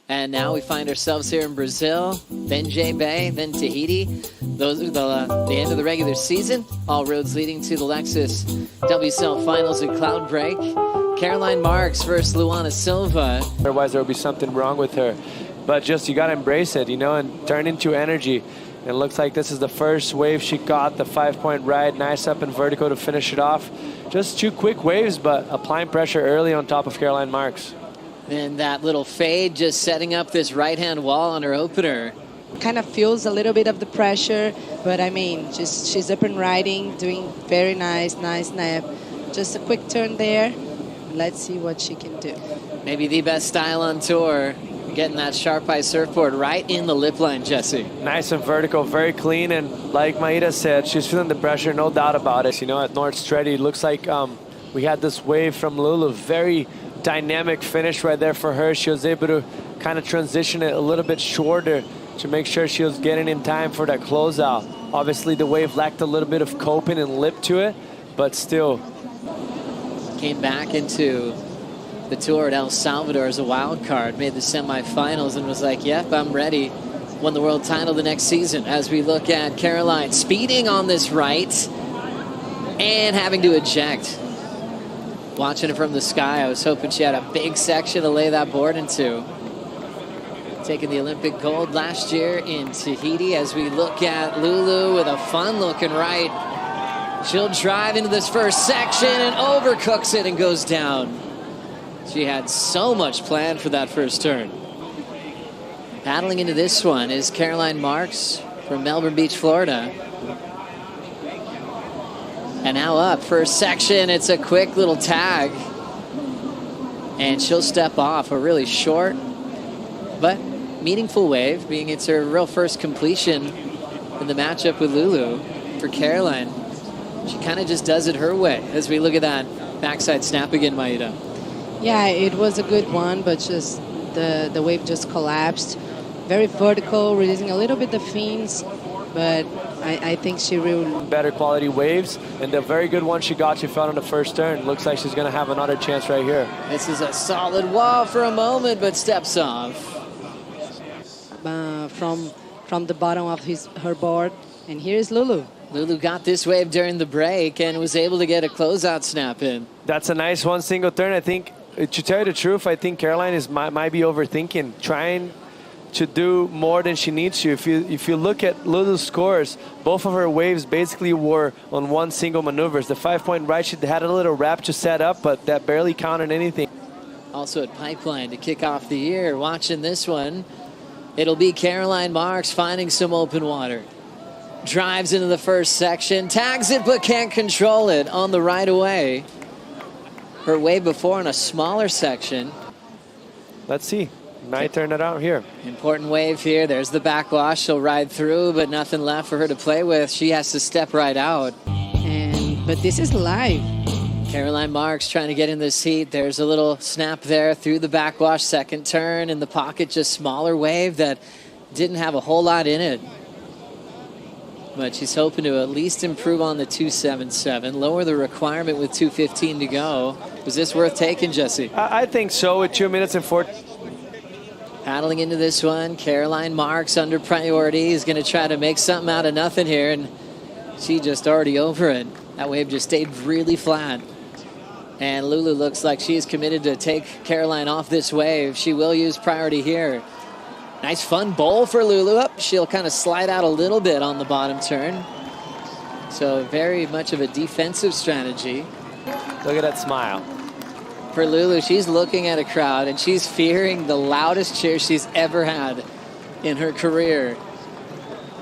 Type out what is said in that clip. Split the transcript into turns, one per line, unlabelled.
And now we find ourselves here in Brazil, then J-Bay, then Tahiti. Those are the end of the regular season. All roads leading to the Lexus WSL Finals at Cloud Break. Caroline Marks versus Luana Silva.
Otherwise, there will be something wrong with her. But just, you got to embrace it, you know, and turn into energy. And it looks like this is the first wave she got, the 5-point ride. Nice up and vertical to finish it off. Just 2 quick waves, but applying pressure early on top of Caroline Marks.
And that little fade just setting up this right-hand wall on her opener.
Kind of feels a little bit of the pressure, but I mean, just she's up and riding, doing very nice snap. Just a quick turn there. Let's see what she can do.
Maybe the best style on tour. Getting that sharp eye surfboard right in the lip line, Jesse.
Nice and vertical, very clean, and like Maida said, she's feeling the pressure, no doubt about it. You know, at North Stretty, it looks like we had this wave from Lulu, very dynamic finish right there for her. She was able to kind of transition it a little bit shorter to make sure she was getting in time for that closeout. Obviously, the wave lacked a little bit of coping and lip to it, but still.
Came back into the tour at El Salvador as a wild card, made the semifinals and was like, yep, I'm ready. Won the world title the next season. As we look at Caroline speeding on this right and having to eject. Watching it from the sky, I was hoping she had a big section to lay that board into. Taking the Olympic gold last year in Tahiti. As we look at Lulu with a fun looking right. She'll drive into this first section and overcooks it and goes down. She had so much planned for that first turn. Battling into this one is Caroline Marks from Melbourne Beach, Florida. And now up, first section, it's a quick little tag. And she'll step off a really short but meaningful wave, being it's her real first completion in the matchup with Lulu for Caroline. She kind of just does it her way as we look at that backside snap again, Maida.
Yeah, it was a good one, but just the wave just collapsed. Very vertical, releasing a little bit the fins, but I think she really...
Better quality waves, and the very good one she got, she felt on the first turn. Looks like she's going to have another chance right here.
This is a solid wall for a moment, but steps off.
From the bottom of her board, and here's Lulu.
Lulu got this wave during the break and was able to get a closeout snap in.
That's a nice one single turn. I think, to tell you the truth, I think Caroline might be overthinking, trying to do more than she needs to. If you look at Lulu's scores, both of her waves basically were on one single maneuvers. The 5-point right, she had a little wrap to set up, but that barely counted anything.
Also at Pipeline to kick off the year. Watching this one, it'll be Caroline Marks finding some open water. Drives into the first section, tags it but can't control it on the right away. Her wave before in a smaller section.
Let's see. Might turn it out here.
Important wave here. There's the backwash. She'll ride through, but nothing left for her to play with. She has to step right out.
But this is live.
Caroline Marks trying to get in this heat. There's a little snap there through the backwash. Second turn in the pocket, just smaller wave that didn't have a whole lot in it. But she's hoping to at least improve on the 2.77, lower the requirement with 2:15 to go. Was this worth taking, Jesse?
I think so, with 2 minutes and 4.
Paddling into this one, Caroline Marks under priority is going to try to make something out of nothing here, and she just already over it. That wave just stayed really flat. And Lulu looks like she's committed to take Caroline off this wave. She will use priority here. Nice fun bowl for Lulu. Up, she'll kind of slide out a little bit on the bottom turn. So very much of a defensive strategy.
Look at that smile.
For Lulu, she's looking at a crowd and she's fearing the loudest cheer she's ever had in her career.